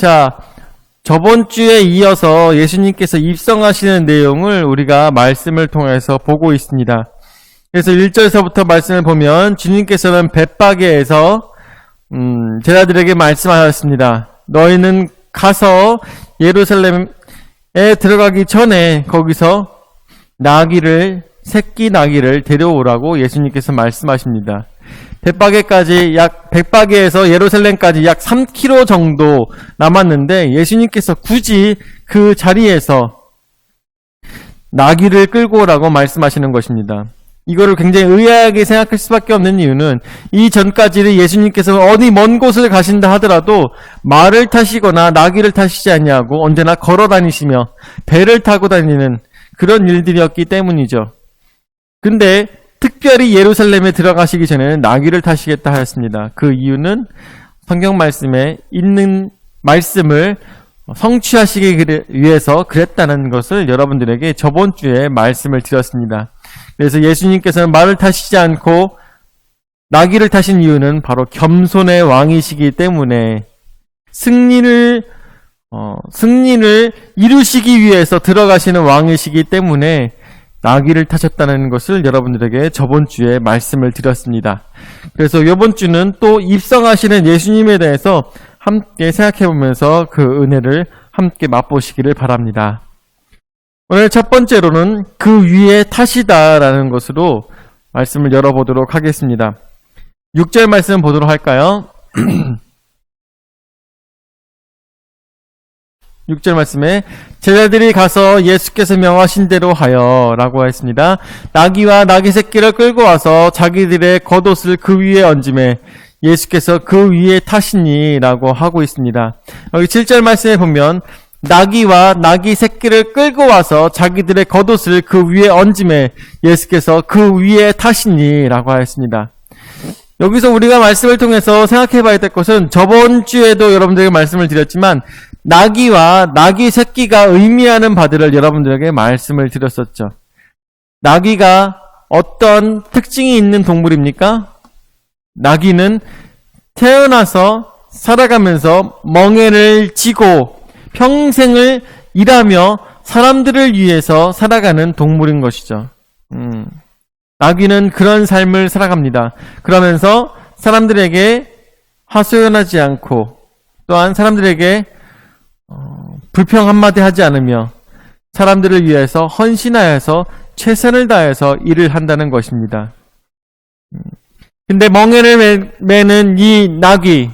자, 저번 주에 이어서 예수님께서 입성하시는 내용을 우리가 말씀을 통해서 보고 있습니다. 그래서 1절서부터 말씀을 보면 주님께서는 벳바게에서 제자들에게 말씀하셨습니다. 너희는 가서 예루살렘에 들어가기 전에 거기서 새끼 나귀를 데려오라고 예수님께서 말씀하십니다. 벳바게에서 예루살렘까지 약 3km 정도 남았는데 예수님께서 굳이 그 자리에서 나귀를 끌고 오라고 말씀하시는 것입니다. 이거를 굉장히 의아하게 생각할 수밖에 없는 이유는 이 전까지는 예수님께서 어디 먼 곳을 가신다 하더라도 말을 타시거나 나귀를 타시지 않냐고 언제나 걸어 다니시며 배를 타고 다니는 그런 일들이었기 때문이죠. 근데 특별히 예루살렘에 들어가시기 전에는 나귀를 타시겠다 하였습니다. 그 이유는 성경 말씀에 있는 말씀을 성취하시기 위해서 그랬다는 것을 여러분들에게 저번 주에 말씀을 드렸습니다. 그래서 예수님께서는 말을 타시지 않고 나귀를 타신 이유는 바로 겸손의 왕이시기 때문에 승리를 이루시기 위해서 들어가시는 왕이시기 때문에 나귀를 타셨다는 것을 여러분들에게 저번 주에 말씀을 드렸습니다. 그래서 이번 주는 또 입성하시는 예수님에 대해서 함께 생각해보면서 그 은혜를 함께 맛보시기를 바랍니다. 오늘 첫 번째로는 그 위에 타시다라는 것으로 말씀을 열어보도록 하겠습니다. 6절 말씀 보도록 할까요? 6절 말씀에 제자들이 가서 예수께서 명하신 대로 하여 라고 했습니다. 나귀와 나귀 새끼를 끌고 와서 자기들의 겉옷을 그 위에 얹음에 예수께서 그 위에 타시니 라고 하고 있습니다. 여기 7절 말씀에 보면 나귀와 나귀 새끼를 끌고 와서 자기들의 겉옷을 그 위에 얹음에 예수께서 그 위에 타시니 라고 하였습니다. 여기서 우리가 말씀을 통해서 생각해 봐야 될 것은 저번 주에도 여러분들에게 말씀을 드렸지만 나귀와 나귀 새끼가 의미하는 바들을 여러분들에게 말씀을 드렸었죠. 나귀가 어떤 특징이 있는 동물입니까? 나귀는 태어나서 살아가면서 멍에를 지고 평생을 일하며 사람들을 위해서 살아가는 동물인 것이죠. 나귀는 그런 삶을 살아갑니다. 그러면서 사람들에게 하소연하지 않고 또한 사람들에게 불평 한마디 하지 않으며 사람들을 위해서 헌신하여서 최선을 다해서 일을 한다는 것입니다. 근데 멍에를 매는 이 나귀,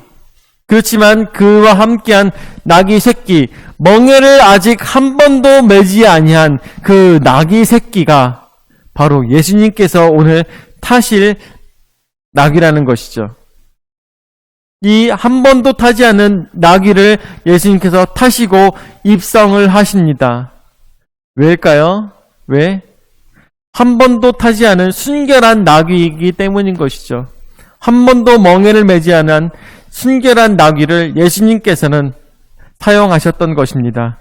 그렇지만 그와 함께한 나귀 새끼, 멍에를 아직 한 번도 매지 아니한 그 나귀 새끼가 바로 예수님께서 오늘 타실 나귀라는 것이죠. 이 한 번도 타지 않은 나귀를 예수님께서 타시고 입성을 하십니다. 왜일까요? 왜? 한 번도 타지 않은 순결한 나귀이기 때문인 것이죠. 한 번도 멍에를 매지 않은 순결한 나귀를 예수님께서는 사용하셨던 것입니다.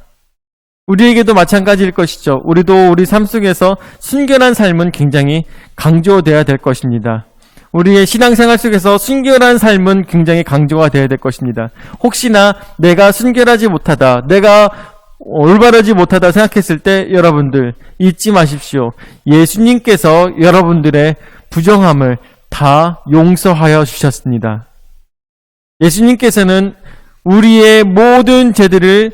우리에게도 마찬가지일 것이죠. 우리도 우리 삶 속에서 순결한 삶은 굉장히 강조되어야 될 것입니다. 우리의 신앙생활 속에서 순결한 삶은 굉장히 강조가 되어야 될 것입니다. 혹시나 내가 순결하지 못하다, 내가 올바르지 못하다 생각했을 때 여러분들 잊지 마십시오. 예수님께서 여러분들의 부정함을 다 용서하여 주셨습니다. 예수님께서는 우리의 모든 죄들을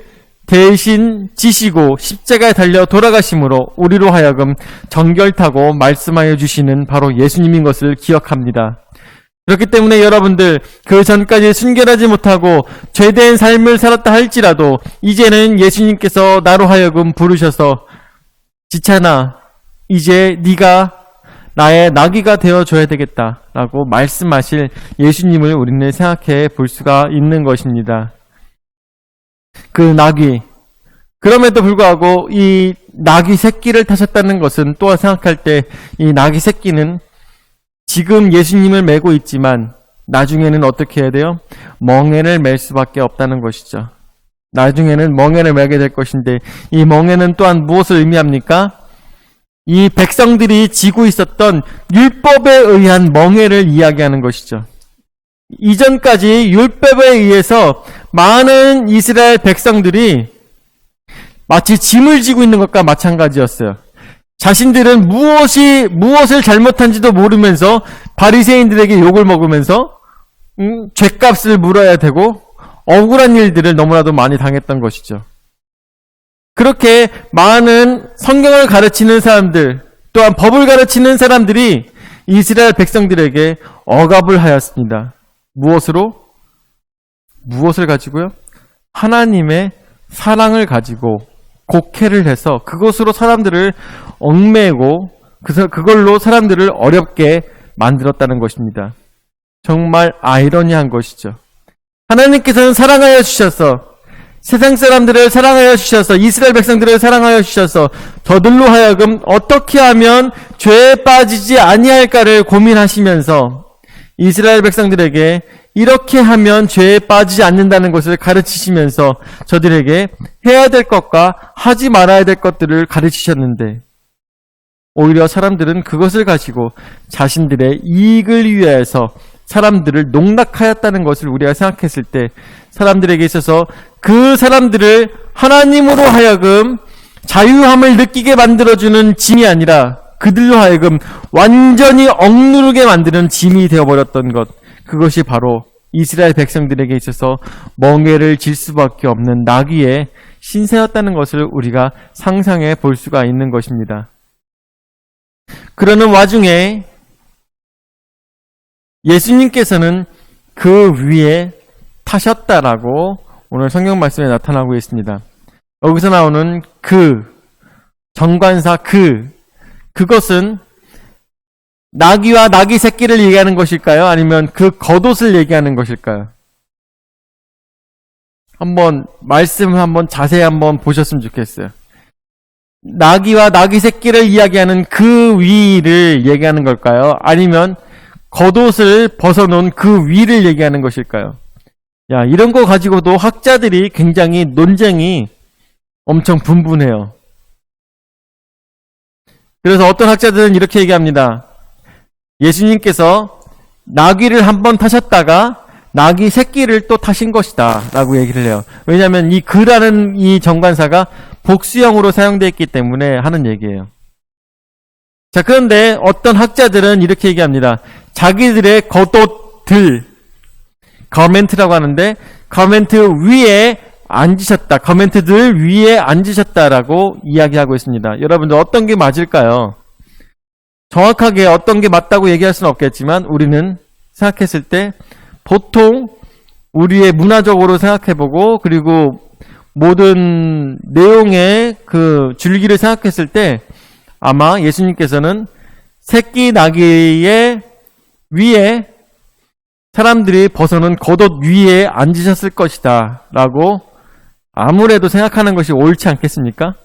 대신 지시고 십자가에 달려 돌아가심으로 우리로 하여금 정결타고 말씀하여 주시는 바로 예수님인 것을 기억합니다. 그렇기 때문에 여러분들 그 전까지 순결하지 못하고 죄된 삶을 살았다 할지라도 이제는 예수님께서 나로 하여금 부르셔서 지찬아 이제 네가 나의 나귀가 되어줘야 되겠다라고 말씀하실 예수님을 우리는 생각해 볼 수가 있는 것입니다. 그 나귀, 그럼에도 불구하고 이 나귀 새끼를 타셨다는 것은 또 생각할 때 이 나귀 새끼는 지금 예수님을 메고 있지만 나중에는 어떻게 해야 돼요? 멍에를 맬 수밖에 없다는 것이죠. 나중에는 멍에를 매게 될 것인데 이 멍에는 또한 무엇을 의미합니까? 이 백성들이 지고 있었던 율법에 의한 멍에를 이야기하는 것이죠. 이전까지 율법에 의해서 많은 이스라엘 백성들이 마치 짐을 지고 있는 것과 마찬가지였어요. 자신들은 무엇을 잘못한지도 모르면서 바리새인들에게 욕을 먹으면서 죗값을 물어야 되고 억울한 일들을 너무나도 많이 당했던 것이죠. 그렇게 많은 성경을 가르치는 사람들, 또한 법을 가르치는 사람들이 이스라엘 백성들에게 억압을 하였습니다. 무엇을 가지고요? 하나님의 사랑을 가지고 곡해를 해서 그것으로 사람들을 얽매고 그걸로 사람들을 어렵게 만들었다는 것입니다. 정말 아이러니한 것이죠. 하나님께서는 사랑하여 주셔서 세상 사람들을 사랑하여 주셔서 이스라엘 백성들을 사랑하여 주셔서 저들로 하여금 어떻게 하면 죄에 빠지지 아니할까를 고민하시면서 이스라엘 백성들에게 이렇게 하면 죄에 빠지지 않는다는 것을 가르치시면서 저들에게 해야 될 것과 하지 말아야 될 것들을 가르치셨는데 오히려 사람들은 그것을 가지고 자신들의 이익을 위해서 사람들을 농락하였다는 것을 우리가 생각했을 때 사람들에게 있어서 그 사람들을 하나님으로 하여금 자유함을 느끼게 만들어주는 짐이 아니라 그들로 하여금 완전히 억누르게 만드는 짐이 되어버렸던 것, 그것이 바로 이스라엘 백성들에게 있어서 멍에를 질 수밖에 없는 나귀의 신세였다는 것을 우리가 상상해 볼 수가 있는 것입니다. 그러는 와중에 예수님께서는 그 위에 타셨다라고 오늘 성경 말씀에 나타나고 있습니다. 여기서 나오는 정관사 그것은 나귀와 나귀 새끼를 얘기하는 것일까요? 아니면 그 겉옷을 얘기하는 것일까요? 말씀 자세히 한번 보셨으면 좋겠어요. 나귀와 나귀 새끼를 이야기하는 그 위를 얘기하는 걸까요? 아니면 겉옷을 벗어놓은 그 위를 얘기하는 것일까요? 이런 거 가지고도 학자들이 굉장히 논쟁이 엄청 분분해요. 그래서 어떤 학자들은 이렇게 얘기합니다. 예수님께서 나귀를 한번 타셨다가 나귀 새끼를 또 타신 것이다 라고 얘기를 해요. 왜냐하면 이 그라는 이 정관사가 복수형으로 사용되어 있기 때문에 하는 얘기예요. 자, 그런데 어떤 학자들은 이렇게 얘기합니다. 자기들의 겉옷들, 거멘트라고 하는데 거멘트 위에 앉으셨다, 거멘트들 위에 앉으셨다라고 이야기하고 있습니다. 여러분들 어떤 게 맞을까요? 정확하게 어떤 게 맞다고 얘기할 수는 없겠지만 우리는 생각했을 때 보통 우리의 문화적으로 생각해보고 그리고 모든 내용의 그 줄기를 생각했을 때 아마 예수님께서는 새끼 나귀의 위에 사람들이 벗어놓은 겉옷 위에 앉으셨을 것이다 라고 아무래도 생각하는 것이 옳지 않겠습니까?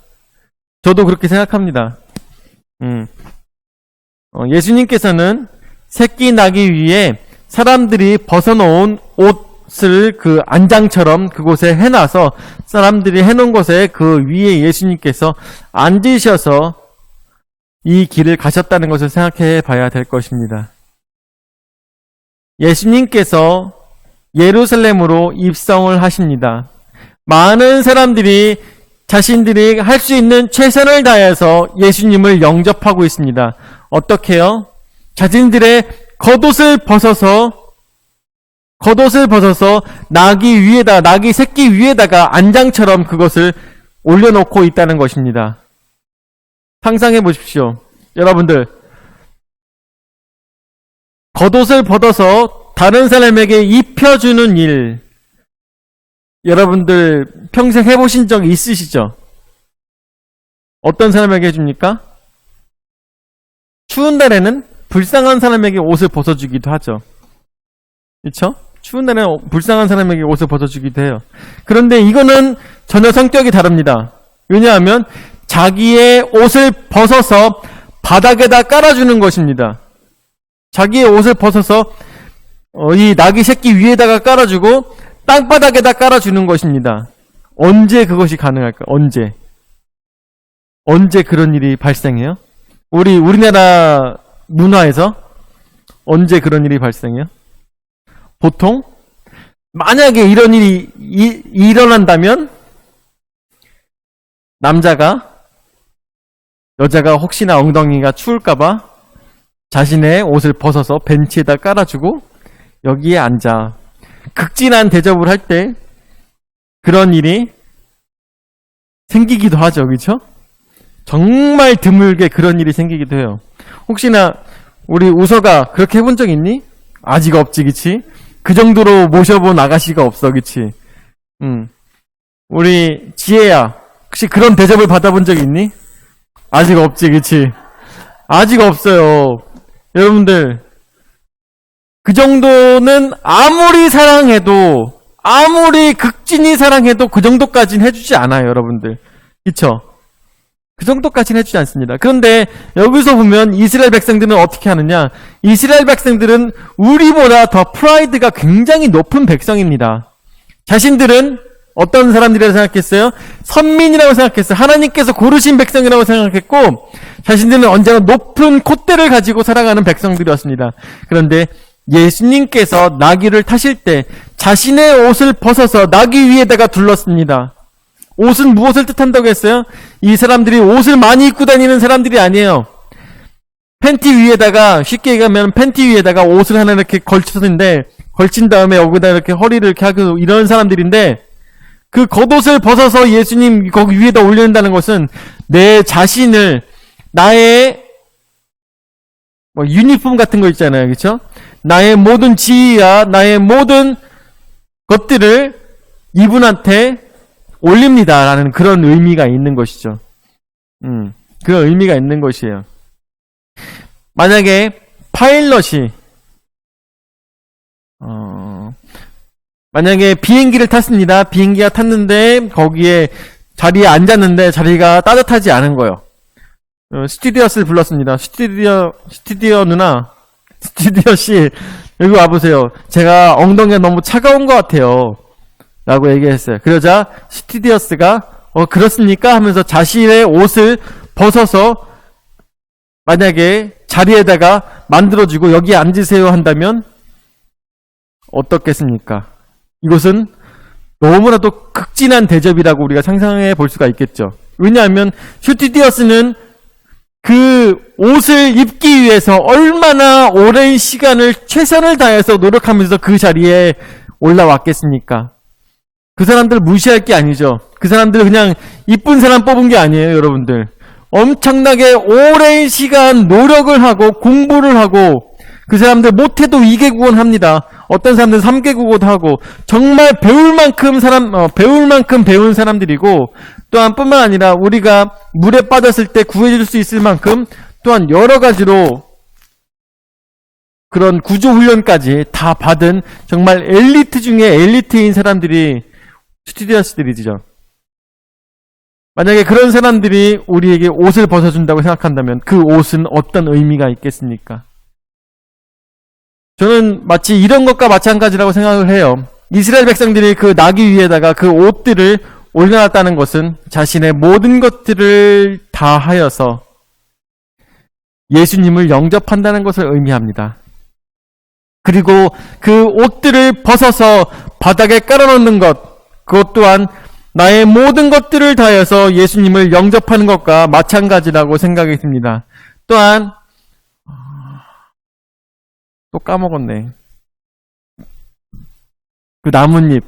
저도 그렇게 생각합니다. 예수님께서는 새끼 나귀 위에 사람들이 벗어놓은 옷을 그 안장처럼 그곳에 해놔서 사람들이 해놓은 곳에 그 위에 예수님께서 앉으셔서 이 길을 가셨다는 것을 생각해 봐야 될 것입니다. 예수님께서 예루살렘으로 입성을 하십니다. 많은 사람들이 자신들이 할 수 있는 최선을 다해서 예수님을 영접하고 있습니다. 어떻게요? 자신들의 겉옷을 벗어서 나귀 새끼 위에다가 안장처럼 그것을 올려놓고 있다는 것입니다. 상상해 보십시오. 여러분들, 겉옷을 벗어서 다른 사람에게 입혀주는 일, 여러분들 평생 해보신 적 있으시죠? 어떤 사람에게 해줍니까? 추운 날에는 불쌍한 사람에게 옷을 벗어주기도 하죠. 그렇죠? 추운 날에는 불쌍한 사람에게 옷을 벗어주기도 해요. 그런데 이거는 전혀 성격이 다릅니다. 왜냐하면 자기의 옷을 벗어서 바닥에다 깔아주는 것입니다. 자기의 옷을 벗어서 이 나귀 새끼 위에다가 깔아주고 땅바닥에다 깔아주는 것입니다. 언제 그것이 가능할까? 언제 그런 일이 발생해요? 우리나라 문화에서 언제 그런 일이 발생해요? 보통 만약에 이런 일이 일어난다면 남자가 여자가 혹시나 엉덩이가 추울까봐 자신의 옷을 벗어서 벤치에다 깔아주고 여기에 앉아. 극진한 대접을 할 때 그런 일이 생기기도 하죠. 그렇죠? 정말 드물게 그런 일이 생기기도 해요. 혹시나 우리 우서가 그렇게 해본 적 있니? 아직 없지, 그치? 그 정도로 모셔본 아가씨가 없어, 그치? 우리 지혜야, 혹시 그런 대접을 받아본 적 있니? 아직 없지, 그치? 아직 없어요. 여러분들, 그 정도는 아무리 사랑해도, 아무리 극진히 사랑해도 그 정도까지는 해주지 않아요, 여러분들. 그쵸? 그 정도까지는 해주지 않습니다. 그런데 여기서 보면 이스라엘 백성들은 어떻게 하느냐? 이스라엘 백성들은 우리보다 더 프라이드가 굉장히 높은 백성입니다. 자신들은 어떤 사람들이라고 생각했어요? 선민이라고 생각했어요. 하나님께서 고르신 백성이라고 생각했고 자신들은 언제나 높은 콧대를 가지고 살아가는 백성들이었습니다. 그런데 예수님께서 나귀를 타실 때 자신의 옷을 벗어서 나귀 위에다가 둘렀습니다. 옷은 무엇을 뜻한다고 했어요? 이 사람들이 옷을 많이 입고 다니는 사람들이 아니에요. 팬티 위에다가, 쉽게 얘기하면 팬티 위에다가 옷을 하나 이렇게 걸쳤는데, 걸친 다음에 여기다 이렇게 허리를 이렇게 하고 이런 사람들인데, 그 겉옷을 벗어서 예수님 거기 위에다 올린다는 것은 내 자신을, 나의 유니폼 같은 거 있잖아요. 그쵸? 나의 모든 지위야, 나의 모든 것들을 이분한테 올립니다. 라는 그런 의미가 있는 것이죠. 그런 의미가 있는 것이에요. 만약에 파일럿이, 만약에 비행기를 탔습니다. 비행기가 탔는데, 거기에 자리에 앉았는데, 자리가 따뜻하지 않은 거예요. 스튜디오스를 불렀습니다. 스튜디오 누나, 스튜디오 씨, 여기 와보세요. 제가 엉덩이가 너무 차가운 것 같아요. 라고 얘기했어요. 그러자 스튜디오스가 그렇습니까? 하면서 자신의 옷을 벗어서 만약에 자리에다가 만들어주고 여기에 앉으세요 한다면 어떻겠습니까? 이것은 너무나도 극진한 대접이라고 우리가 상상해 볼 수가 있겠죠. 왜냐하면 스튜디오스는 그 옷을 입기 위해서 얼마나 오랜 시간을 최선을 다해서 노력하면서 그 자리에 올라왔겠습니까? 그 사람들 무시할 게 아니죠. 그 사람들 그냥 이쁜 사람 뽑은 게 아니에요, 여러분들. 엄청나게 오랜 시간 노력을 하고 공부를 하고 그 사람들 못해도 2개국어는 합니다. 어떤 사람들은 3개국어도 하고 정말 배울 만큼 배운 사람들이고 또한 뿐만 아니라 우리가 물에 빠졌을 때 구해줄 수 있을 만큼 또한 여러 가지로 그런 구조훈련까지 다 받은 정말 엘리트 중에 엘리트인 사람들이 스튜디오스들이죠. 만약에 그런 사람들이 우리에게 옷을 벗어준다고 생각한다면 그 옷은 어떤 의미가 있겠습니까? 저는 마치 이런 것과 마찬가지라고 생각을 해요. 이스라엘 백성들이 그 나귀 위에다가 그 옷들을 올려놨다는 것은 자신의 모든 것들을 다 하여서 예수님을 영접한다는 것을 의미합니다. 그리고 그 옷들을 벗어서 바닥에 깔아놓는 것, 그것 또한 나의 모든 것들을 다해서 예수님을 영접하는 것과 마찬가지라고 생각이 듭니다. 또한 또 까먹었네. 그 나뭇잎,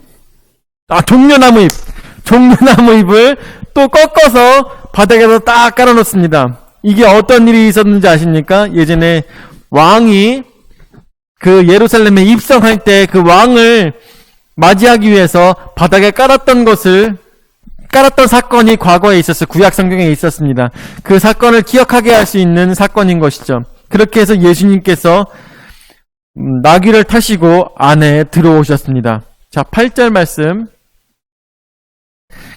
종려나무잎을 또 꺾어서 바닥에서 딱 깔아놓습니다. 이게 어떤 일이 있었는지 아십니까? 예전에 왕이 그 예루살렘에 입성할 때 그 왕을 맞이하기 위해서 바닥에 깔았던 사건이 과거에 있었어요. 구약 성경에 있었습니다. 그 사건을 기억하게 할 수 있는 사건인 것이죠. 그렇게 해서 예수님께서 나귀를 타시고 안에 들어오셨습니다. 자, 8절 말씀.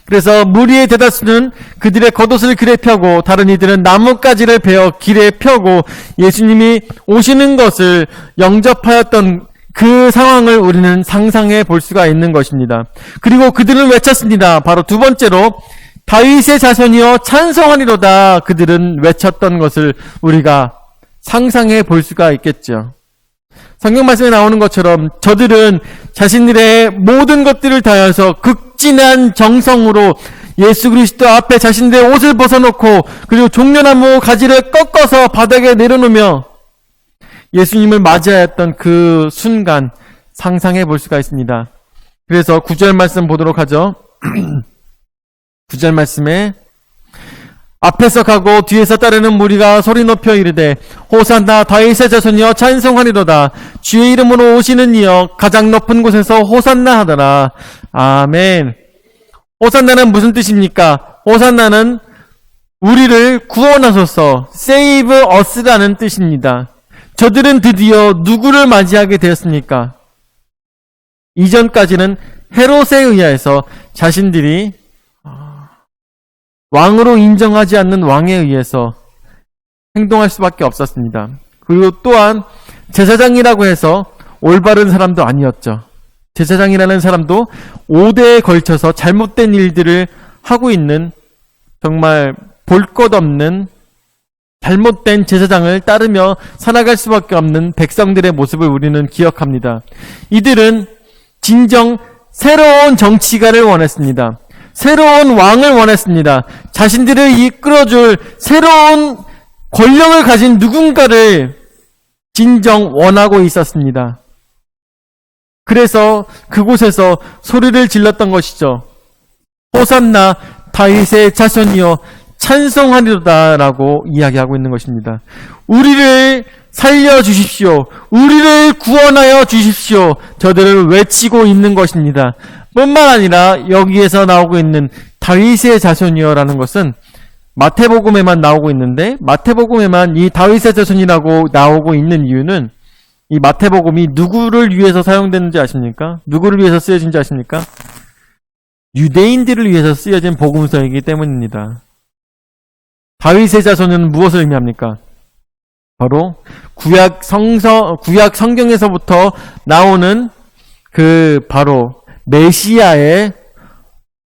그래서 무리의 대다수는 그들의 겉옷을 길에 펴고 다른 이들은 나뭇가지를 베어 길에 펴고 예수님이 오시는 것을 영접하였던 그 상황을 우리는 상상해 볼 수가 있는 것입니다. 그리고 그들은 외쳤습니다. 바로 두 번째로 다윗의 자손이여 찬송하리로다 그들은 외쳤던 것을 우리가 상상해 볼 수가 있겠죠. 성경 말씀에 나오는 것처럼 저들은 자신들의 모든 것들을 다해서 극진한 정성으로 예수 그리스도 앞에 자신들의 옷을 벗어놓고 그리고 종려나무 가지를 꺾어서 바닥에 내려놓으며 예수님을 맞이하였던 그 순간 상상해 볼 수가 있습니다. 그래서 9절 말씀 보도록 하죠. 9절 말씀에 앞에서 가고 뒤에서 따르는 무리가 소리 높여 이르되 호산나 다윗의 자손이여 찬송하리로다. 주의 이름으로 오시는 이여 가장 높은 곳에서 호산나 하더라. 아멘. 호산나는 무슨 뜻입니까? 호산나는 우리를 구원하소서, save us라는 뜻입니다. 저들은 드디어 누구를 맞이하게 되었습니까? 이전까지는 헤롯에 의하여서 자신들이 왕으로 인정하지 않는 왕에 의해서 행동할 수밖에 없었습니다. 그리고 또한 제사장이라고 해서 올바른 사람도 아니었죠. 제사장이라는 사람도 5대에 걸쳐서 잘못된 일들을 하고 있는 정말 볼 것 없는 잘못된 제사장을 따르며 살아갈 수밖에 없는 백성들의 모습을 우리는 기억합니다. 이들은 진정 새로운 정치가를 원했습니다. 새로운 왕을 원했습니다. 자신들을 이끌어줄 새로운 권력을 가진 누군가를 진정 원하고 있었습니다. 그래서 그곳에서 소리를 질렀던 것이죠. 호산나 다윗의 자손이여 찬송하리로다 라고 이야기하고 있는 것입니다. 우리를 살려주십시오. 우리를 구원하여 주십시오. 저들을 외치고 있는 것입니다. 뿐만 아니라 여기에서 나오고 있는 다윗의 자손이여라는 것은 마태복음에만 나오고 있는데 마태복음에만 이 다윗의 자손이라고 나오고 있는 이유는 이 마태복음이 누구를 위해서 사용되는지 아십니까? 누구를 위해서 쓰여진지 아십니까? 유대인들을 위해서 쓰여진 복음서이기 때문입니다. 다윗의 자손은 무엇을 의미합니까? 바로 구약 성경에서부터 나오는 그 바로 메시아의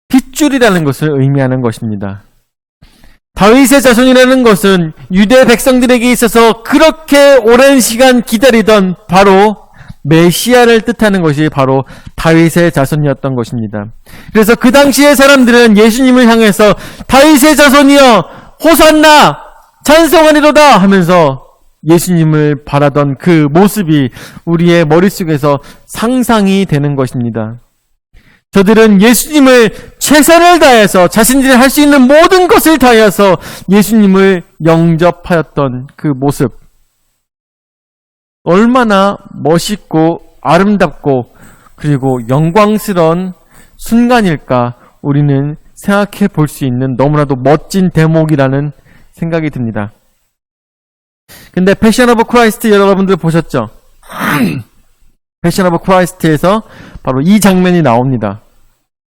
핏줄이라는 것을 의미하는 것입니다. 다윗의 자손이라는 것은 유대 백성들에게 있어서 그렇게 오랜 시간 기다리던 바로 메시아를 뜻하는 것이 바로 다윗의 자손이었던 것입니다. 그래서 그 당시의 사람들은 예수님을 향해서 다윗의 자손이여 호산나 찬송하리로다 하면서 예수님을 바라던 그 모습이 우리의 머릿속에서 상상이 되는 것입니다. 저들은 예수님을 최선을 다해서 자신들이 할 수 있는 모든 것을 다해서 예수님을 영접하였던 그 모습. 얼마나 멋있고 아름답고 그리고 영광스러운 순간일까 우리는 생각해 볼 수 있는 너무나도 멋진 대목이라는 생각이 듭니다. 근데 패션 오브 크라이스트 여러분들 보셨죠? 패션 오브 크라이스트에서 바로 이 장면이 나옵니다.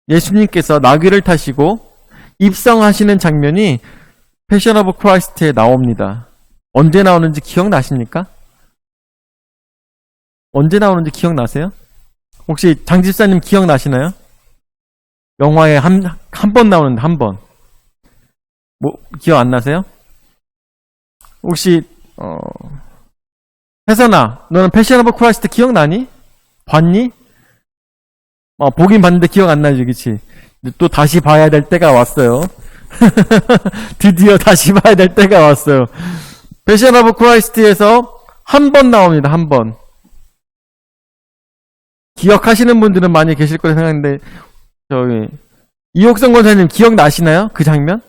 예수님께서 나귀를 타시고 입성하시는 장면이 패션 오브 크라이스트에 나옵니다. 언제 나오는지 기억나십니까? 언제 나오는지 기억나세요? 혹시 장집사님 기억나시나요? 영화에 한 번 나오는데 한 번. 뭐 기억 안 나세요? 혹시 혜선아, 너는 패션 오브 크라이스트 기억나니? 봤니? 보긴 봤는데 기억 안 나지, 그치? 또 다시 봐야 될 때가 왔어요. 드디어 다시 봐야 될 때가 왔어요. 패션 오브 크라이스트에서 한 번 나옵니다, 한 번. 기억하시는 분들은 많이 계실 거라 생각하는데, 이옥성 권사님 기억나시나요? 그 장면?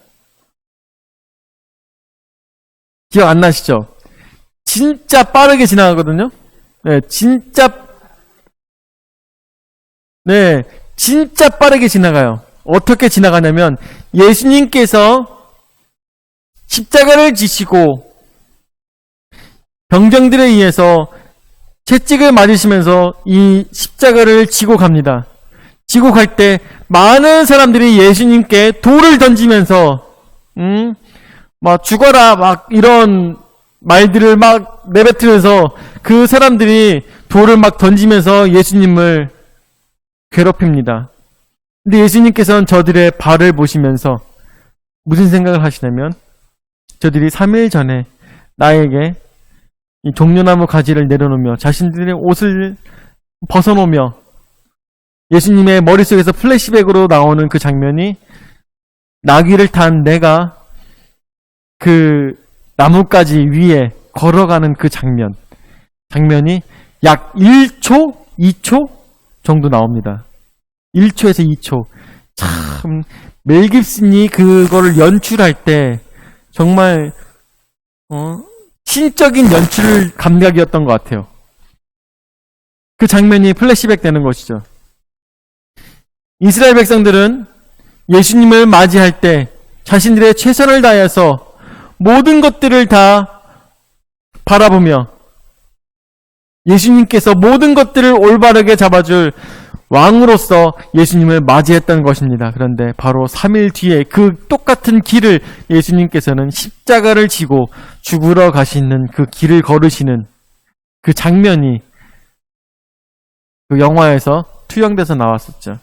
기억 안 나시죠? 진짜 빠르게 지나가거든요? 진짜 빠르게 지나가요. 어떻게 지나가냐면, 예수님께서 십자가를 지시고, 병정들에 의해서 채찍을 맞으시면서 이 십자가를 지고 갑니다. 지고 갈 때, 많은 사람들이 예수님께 돌을 던지면서, 막 죽어라, 막 이런 말들을 막 내뱉으면서 그 사람들이 돌을 막 던지면서 예수님을 괴롭힙니다. 근데 예수님께서는 저들의 발을 보시면서 무슨 생각을 하시냐면 저들이 3일 전에 나에게 이 종려나무 가지를 내려놓으며 자신들의 옷을 벗어놓으며 예수님의 머릿속에서 플래시백으로 나오는 그 장면이 나귀를 탄 내가 그 나뭇가지 위에 걸어가는 그 장면이 약 1초, 2초 정도 나옵니다. 1초에서 2초. 참 멜 깁슨이 그거를 연출할 때 정말 신적인 연출 감각이었던 것 같아요. 그 장면이 플래시백 되는 것이죠. 이스라엘 백성들은 예수님을 맞이할 때 자신들의 최선을 다해서 모든 것들을 다 바라보며 예수님께서 모든 것들을 올바르게 잡아줄 왕으로서 예수님을 맞이했던 것입니다. 그런데 바로 3일 뒤에 그 똑같은 길을 예수님께서는 십자가를 지고 죽으러 가시는 그 길을 걸으시는 그 장면이 그 영화에서 투영돼서 나왔었죠.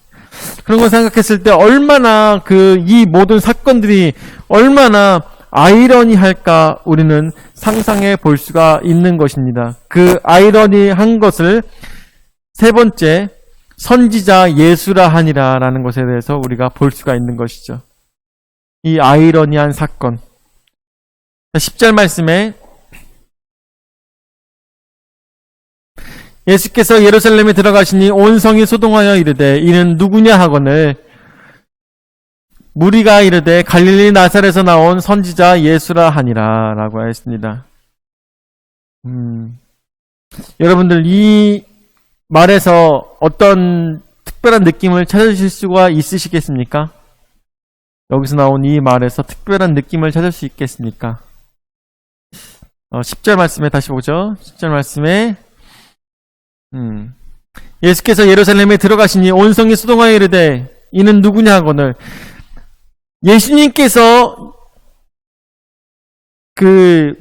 그런 걸 생각했을 때 얼마나 이 모든 사건들이 얼마나 아이러니할까 우리는 상상해 볼 수가 있는 것입니다. 그 아이러니한 것을 세 번째, 선지자 예수라 하니라 라는 것에 대해서 우리가 볼 수가 있는 것이죠. 이 아이러니한 사건. 10절 말씀에 예수께서 예루살렘에 들어가시니 온 성이 소동하여 이르되 이는 누구냐 하거늘 무리가 이르되 갈릴리 나사렛에서 나온 선지자 예수라 하니라 라고 하였습니다. 여러분들 이 말에서 어떤 특별한 느낌을 찾으실 수가 있으시겠습니까? 여기서 나온 이 말에서 특별한 느낌을 찾을 수 있겠습니까? 10절 말씀에 다시 보죠. 10절 말씀에 예수께서 예루살렘에 들어가시니 온 성이 소동하여 이르되 이는 누구냐 하거늘 예수님께서 그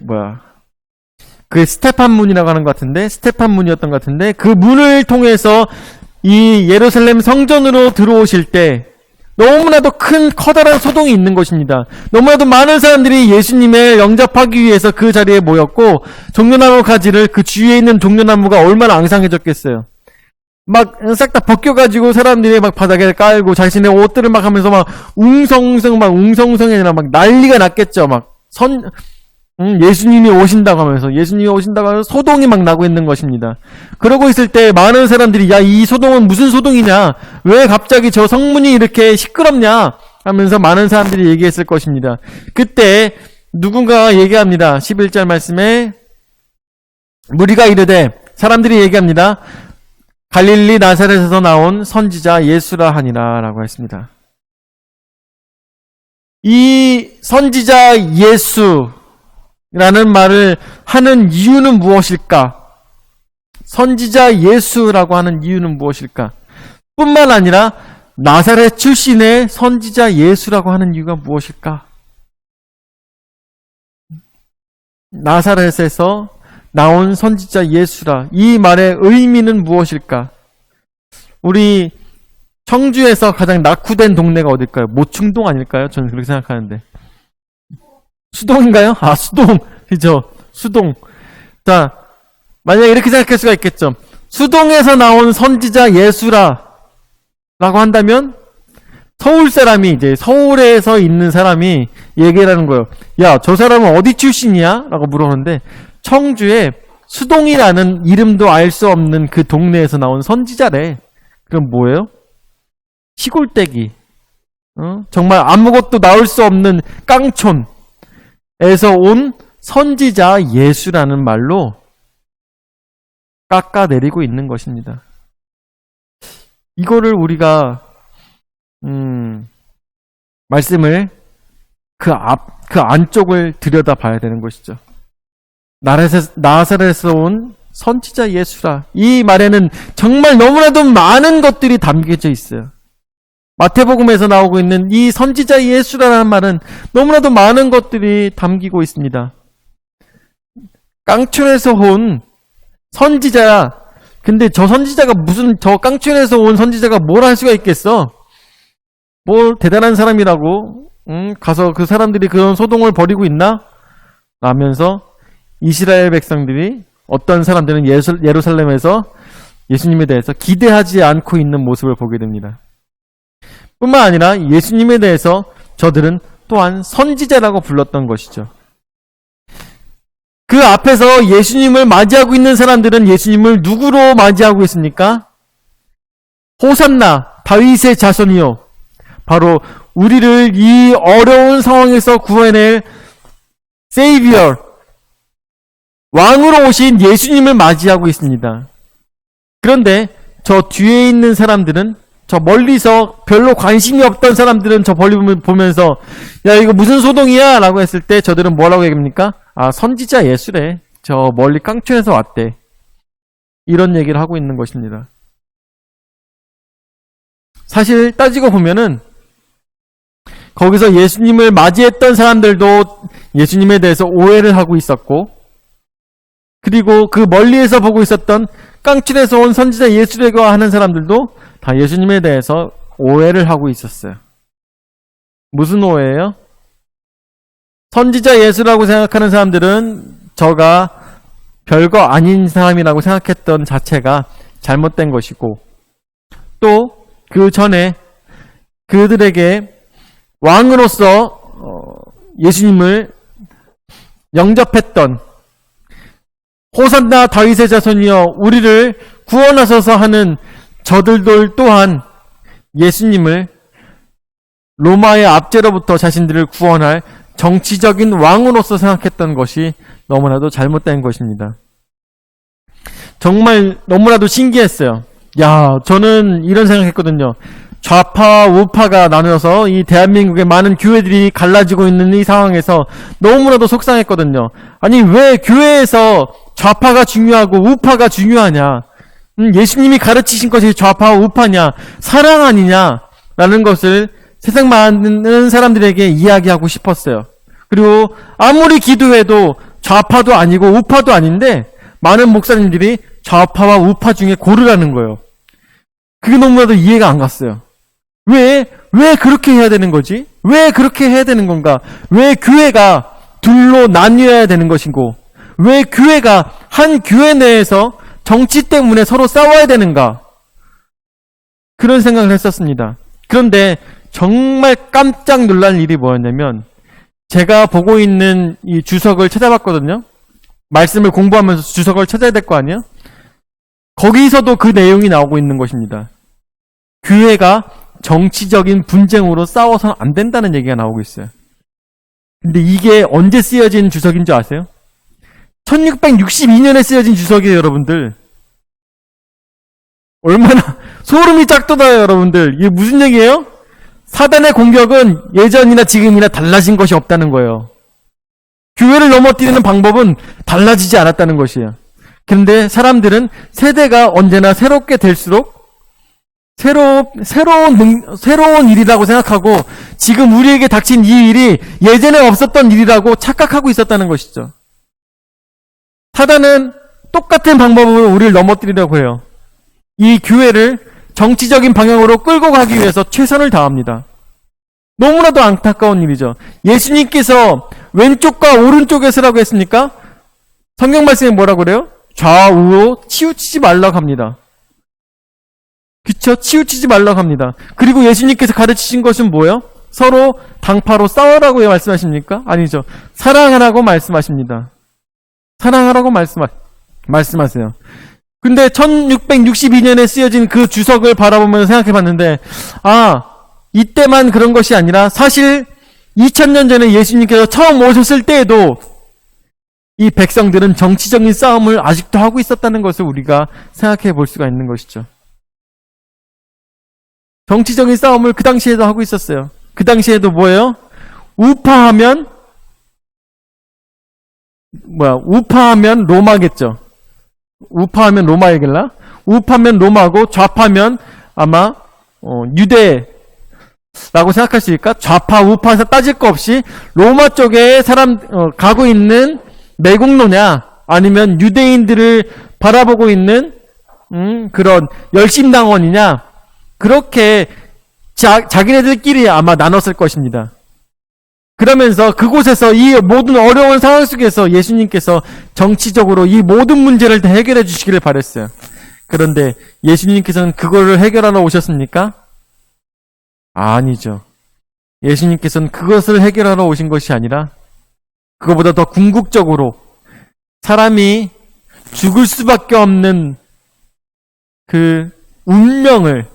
스테판 문이라고 하는 것 같은데, 스테판 문이었던 것 같은데, 그 문을 통해서 이 예루살렘 성전으로 들어오실 때 너무나도 큰 커다란 소동이 있는 것입니다. 너무나도 많은 사람들이 예수님을 영접하기 위해서 그 자리에 모였고, 종려나무 가지를 그 주위에 있는 종려나무가 얼마나 앙상해졌겠어요. 막 싹 다 벗겨가지고 사람들이 막 바닥에 깔고 자신의 옷들을 막 하면서 막 웅성성이 아니라 막 난리가 났겠죠. 예수님이 오신다고 하면서 소동이 막 나고 있는 것입니다. 그러고 있을 때 많은 사람들이 야, 이 소동은 무슨 소동이냐? 왜 갑자기 저 성문이 이렇게 시끄럽냐? 하면서 많은 사람들이 얘기했을 것입니다. 그때 누군가가 얘기합니다. 11절 말씀에 무리가 이르되 사람들이 얘기합니다. 갈릴리 나사렛에서 나온 선지자 예수라 하니라 라고 했습니다. 이 선지자 예수 라는 말을 하는 이유는 무엇일까? 선지자 예수라고 하는 이유는 무엇일까? 뿐만 아니라 나사렛 출신의 선지자 예수라고 하는 이유가 무엇일까? 나사렛에서 나온 선지자 예수라. 이 말의 의미는 무엇일까? 우리 청주에서 가장 낙후된 동네가 어딜까요? 모충동 아닐까요? 저는 그렇게 생각하는데. 수동인가요? 아, 수동. 그죠? 수동. 자, 만약에 이렇게 생각할 수가 있겠죠. 수동에서 나온 선지자 예수라 라고 한다면 서울 사람이 이제 서울에서 있는 사람이 얘기를 하는 거예요. 야, 저 사람은 어디 출신이야? 라고 물어보는데 청주에 수동이라는 이름도 알 수 없는 그 동네에서 나온 선지자래. 그럼 뭐예요? 시골떼기. 정말 아무것도 나올 수 없는 깡촌. 에서 온 선지자 예수라는 말로 깎아내리고 있는 것입니다. 이거를 우리가 말씀을 그 안쪽을 들여다봐야 되는 것이죠. 나사렛에서 온 선지자 예수라. 이 말에는 정말 너무나도 많은 것들이 담겨져 있어요. 마태복음에서 나오고 있는 이 선지자 예수라는 말은 너무나도 많은 것들이 담기고 있습니다. 깡촌에서 온 선지자야. 근데 저 선지자가 저 깡촌에서 온 선지자가 뭘 할 수가 있겠어? 뭐 대단한 사람이라고 가서 그 사람들이 그런 소동을 벌이고 있나? 라면서 이스라엘 백성들이 어떤 사람들은 예루살렘에서 예수님에 대해서 기대하지 않고 있는 모습을 보게 됩니다. 뿐만 아니라 예수님에 대해서 저들은 또한 선지자라고 불렀던 것이죠. 그 앞에서 예수님을 맞이하고 있는 사람들은 예수님을 누구로 맞이하고 있습니까? 호산나 다윗의 자손이요, 바로 우리를 이 어려운 상황에서 구해낼 세이비어, 왕으로 오신 예수님을 맞이하고 있습니다. 그런데 저 뒤에 있는 사람들은, 저 멀리서 별로 관심이 없던 사람들은 저 멀리 보면서 야, 이거 무슨 소동이야? 라고 했을 때 저들은 뭐라고 얘기합니까? 아, 선지자 예수래. 저 멀리 깡촌에서 왔대. 이런 얘기를 하고 있는 것입니다. 사실 따지고 보면은 거기서 예수님을 맞이했던 사람들도 예수님에 대해서 오해를 하고 있었고, 그리고 그 멀리에서 보고 있었던 깡촌에서 온 선지자 예수라고 하는 사람들도 다 예수님에 대해서 오해를 하고 있었어요. 무슨 오해예요? 선지자 예수라고 생각하는 사람들은 저가 별거 아닌 사람이라고 생각했던 자체가 잘못된 것이고, 또 그 전에 그들에게 왕으로서 예수님을 영접했던 호산나 다윗의 자손이여 우리를 구원하소서 하는 저들도 또한 예수님을 로마의 압제로부터 자신들을 구원할 정치적인 왕으로서 생각했던 것이 너무나도 잘못된 것입니다. 정말 너무나도 신기했어요. 야, 저는 이런 생각했거든요. 좌파와 우파가 나누어서 이 대한민국의 많은 교회들이 갈라지고 있는 이 상황에서 너무나도 속상했거든요. 아니, 왜 교회에서 좌파가 중요하고 우파가 중요하냐? 예수님이 가르치신 것이 좌파와 우파냐? 사랑 아니냐? 라는 것을 세상 많은 사람들에게 이야기하고 싶었어요. 그리고 아무리 기도해도 좌파도 아니고 우파도 아닌데 많은 목사님들이 좌파와 우파 중에 고르라는 거예요. 그게 너무나도 이해가 안 갔어요. 왜 그렇게 해야 되는 거지? 왜 그렇게 해야 되는 건가? 왜 교회가 둘로 나뉘어야 되는 것이고, 왜 교회가 한 교회 내에서 정치 때문에 서로 싸워야 되는가? 그런 생각을 했었습니다. 그런데 정말 깜짝 놀랄 일이 뭐였냐면, 제가 보고 있는 이 주석을 찾아봤거든요. 말씀을 공부하면서 주석을 찾아야 될 거 아니에요? 거기서도 그 내용이 나오고 있는 것입니다. 교회가 정치적인 분쟁으로 싸워서는 안 된다는 얘기가 나오고 있어요. 근데 이게 언제 쓰여진 주석인 줄 아세요? 1662년에 쓰여진 주석이에요, 여러분들. 얼마나 소름이 쫙 돋아요, 여러분들. 이게 무슨 얘기예요? 사단의 공격은 예전이나 지금이나 달라진 것이 없다는 거예요. 교회를 넘어뜨리는 방법은 달라지지 않았다는 것이에요. 그런데 사람들은 세대가 언제나 새롭게 될수록 새로운 일이라고 생각하고 지금 우리에게 닥친 이 일이 예전에 없었던 일이라고 착각하고 있었다는 것이죠. 사단은 똑같은 방법으로 우리를 넘어뜨리려고 해요. 이 교회를 정치적인 방향으로 끌고 가기 위해서 최선을 다합니다. 너무나도 안타까운 일이죠. 예수님께서 왼쪽과 오른쪽에 서라고 했습니까? 성경 말씀에 뭐라고 그래요? 좌우로 치우치지 말라고 합니다. 그쵸? 치우치지 말라고 합니다. 그리고 예수님께서 가르치신 것은 뭐예요? 서로 당파로 싸우라고 말씀하십니까? 아니죠. 사랑하라고 말씀하십니다. 사랑하라고 말씀하세요. 근데 1662년에 쓰여진 그 주석을 바라보면서 생각해 봤는데, 이때만 그런 것이 아니라 사실 2000년 전에 예수님께서 처음 오셨을 때에도 이 백성들은 정치적인 싸움을 아직도 하고 있었다는 것을 우리가 생각해 볼 수가 있는 것이죠. 정치적인 싸움을 그 당시에도 하고 있었어요. 그 당시에도 뭐예요? 우파하면 로마겠죠. 우파하면 로마 얘길라? 우파면 로마고 좌파면 아마 유대라고 생각할 수 있을까? 좌파 우파에서 따질 거 없이 로마 쪽에 사람 가고 있는 매국노냐 아니면 유대인들을 바라보고 있는 그런 열심당원이냐, 그렇게 자기네들끼리 아마 나눴을 것입니다. 그러면서 그곳에서 이 모든 어려운 상황 속에서 예수님께서 정치적으로 이 모든 문제를 다 해결해 주시기를 바랬어요. 그런데 예수님께서는 그거를 해결하러 오셨습니까? 아니죠. 예수님께서는 그것을 해결하러 오신 것이 아니라 그거보다 더 궁극적으로 사람이 죽을 수밖에 없는 그 운명을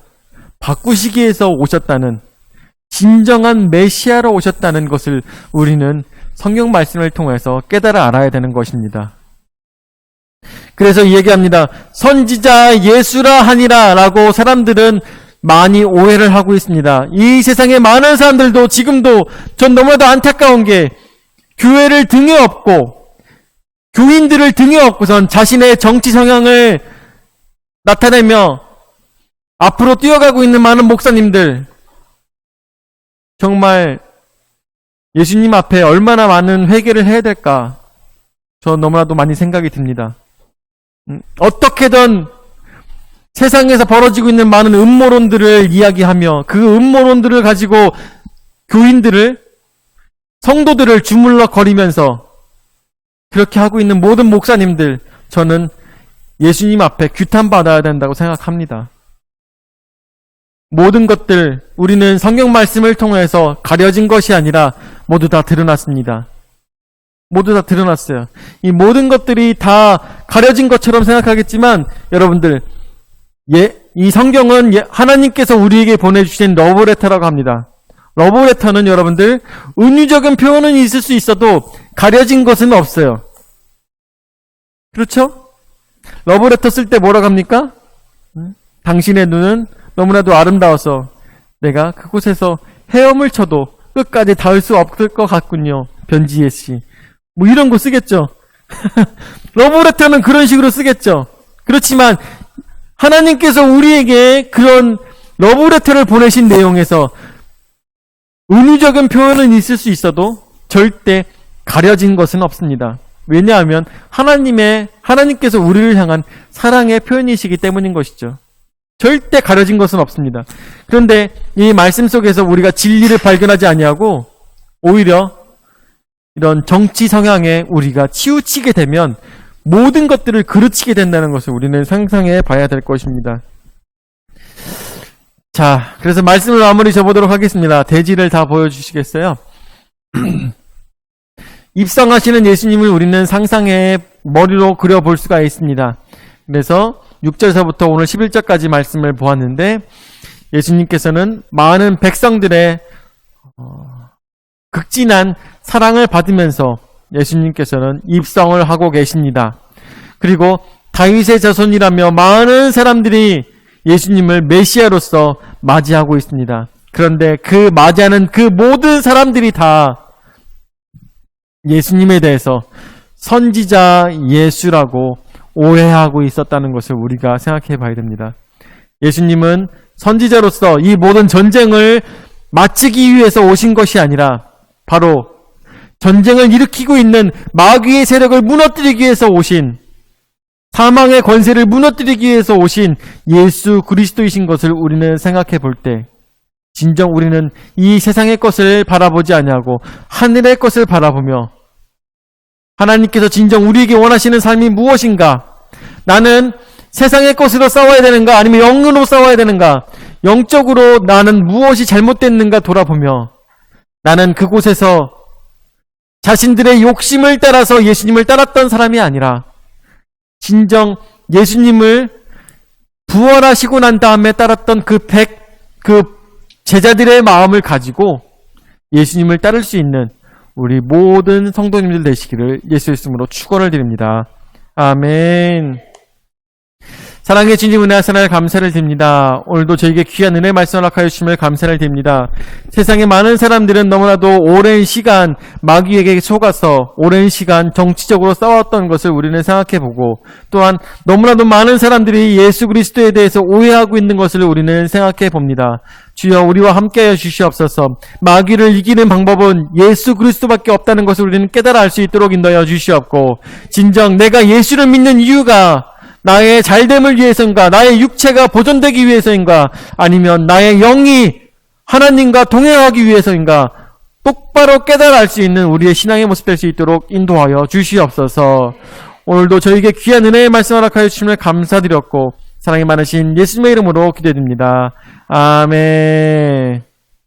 바꾸시기 위해서 오셨다는, 진정한 메시아로 오셨다는 것을 우리는 성경 말씀을 통해서 깨달아 알아야 되는 것입니다. 그래서 얘기합니다. 선지자 예수라 하니라 라고 사람들은 많이 오해를 하고 있습니다. 이 세상에 많은 사람들도 지금도 전 너무나도 안타까운 게 교회를 등에 업고 교인들을 등에 업고선 자신의 정치 성향을 나타내며 앞으로 뛰어가고 있는 많은 목사님들, 정말 예수님 앞에 얼마나 많은 회개를 해야 될까, 저 너무나도 많이 생각이 듭니다. 어떻게든 세상에서 벌어지고 있는 많은 음모론들을 이야기하며 그 음모론들을 가지고 교인들을, 성도들을 주물럭거리면서 그렇게 하고 있는 모든 목사님들, 저는 예수님 앞에 규탄받아야 된다고 생각합니다. 모든 것들, 우리는 성경 말씀을 통해서 가려진 것이 아니라 모두 다 드러났습니다. 모두 다 드러났어요. 이 모든 것들이 다 가려진 것처럼 생각하겠지만 여러분들, 이 성경은 하나님께서 우리에게 보내주신 러브레터라고 합니다. 러브레터는 여러분들, 은유적인 표현은 있을 수 있어도 가려진 것은 없어요. 그렇죠? 러브레터 쓸 때 뭐라고 합니까? 당신의 눈은 너무나도 아름다워서 내가 그곳에서 헤엄을 쳐도 끝까지 닿을 수 없을 것 같군요. 변지혜 씨. 뭐 이런 거 쓰겠죠. 러브레터는 그런 식으로 쓰겠죠. 그렇지만 하나님께서 우리에게 그런 러브레터를 보내신 내용에서 은유적인 표현은 있을 수 있어도 절대 가려진 것은 없습니다. 왜냐하면 하나님께서 우리를 향한 사랑의 표현이시기 때문인 것이죠. 절대 가려진 것은 없습니다. 그런데 이 말씀 속에서 우리가 진리를 발견하지 아니하고 오히려 이런 정치 성향에 우리가 치우치게 되면 모든 것들을 그르치게 된다는 것을 우리는 상상해 봐야 될 것입니다. 자, 그래서 말씀을 마무리 접어보도록 하겠습니다. 대지를 다 보여주시겠어요? 입성하시는 예수님을 우리는 상상해 머리로 그려볼 수가 있습니다. 그래서 6절서부터 오늘 11절까지 말씀을 보았는데, 예수님께서는 많은 백성들의 극진한 사랑을 받으면서 예수님께서는 입성을 하고 계십니다. 그리고 다윗의 자손이라며 많은 사람들이 예수님을 메시아로서 맞이하고 있습니다. 그런데 그 맞이하는 그 모든 사람들이 다 예수님에 대해서 선지자 예수라고 오해하고 있었다는 것을 우리가 생각해 봐야 됩니다. 예수님은 선지자로서 이 모든 전쟁을 마치기 위해서 오신 것이 아니라 바로 전쟁을 일으키고 있는 마귀의 세력을 무너뜨리기 위해서 오신, 사망의 권세를 무너뜨리기 위해서 오신 예수 그리스도이신 것을 우리는 생각해 볼 때, 진정 우리는 이 세상의 것을 바라보지 아니하고 하늘의 것을 바라보며, 하나님께서 진정 우리에게 원하시는 삶이 무엇인가? 나는 세상의 것으로 싸워야 되는가? 아니면 영으로 싸워야 되는가? 영적으로 나는 무엇이 잘못됐는가 돌아보며, 나는 그곳에서 자신들의 욕심을 따라서 예수님을 따랐던 사람이 아니라 진정 예수님을 부활하시고 난 다음에 따랐던 그 제자들의 마음을 가지고 예수님을 따를 수 있는 우리 모든 성도님들 되시기를 예수의 이름으로 축원을 드립니다. 아멘. 사랑의 주님, 은혜 하사날 감사를 드립니다. 오늘도 저에게 귀한 은혜 말씀을 허락하여 주심을 감사를 드립니다. 세상에 많은 사람들은 너무나도 오랜 시간 마귀에게 속아서 오랜 시간 정치적으로 싸웠던 것을 우리는 생각해보고, 또한 너무나도 많은 사람들이 예수 그리스도에 대해서 오해하고 있는 것을 우리는 생각해봅니다. 주여, 우리와 함께하여 주시옵소서. 마귀를 이기는 방법은 예수 그리스도밖에 없다는 것을 우리는 깨달아 알 수 있도록 인도하여 주시옵고, 진정 내가 예수를 믿는 이유가 나의 잘됨을 위해서인가, 나의 육체가 보존되기 위해서인가, 아니면 나의 영이 하나님과 동행하기 위해서인가, 똑바로 깨달아 알 수 있는 우리의 신앙의 모습 될 수 있도록 인도하여 주시옵소서. 오늘도 저에게 귀한 은혜의 말씀 허락하여 주심을 감사드렸고 사랑이 많으신 예수님의 이름으로 기도드립니다. 아멘.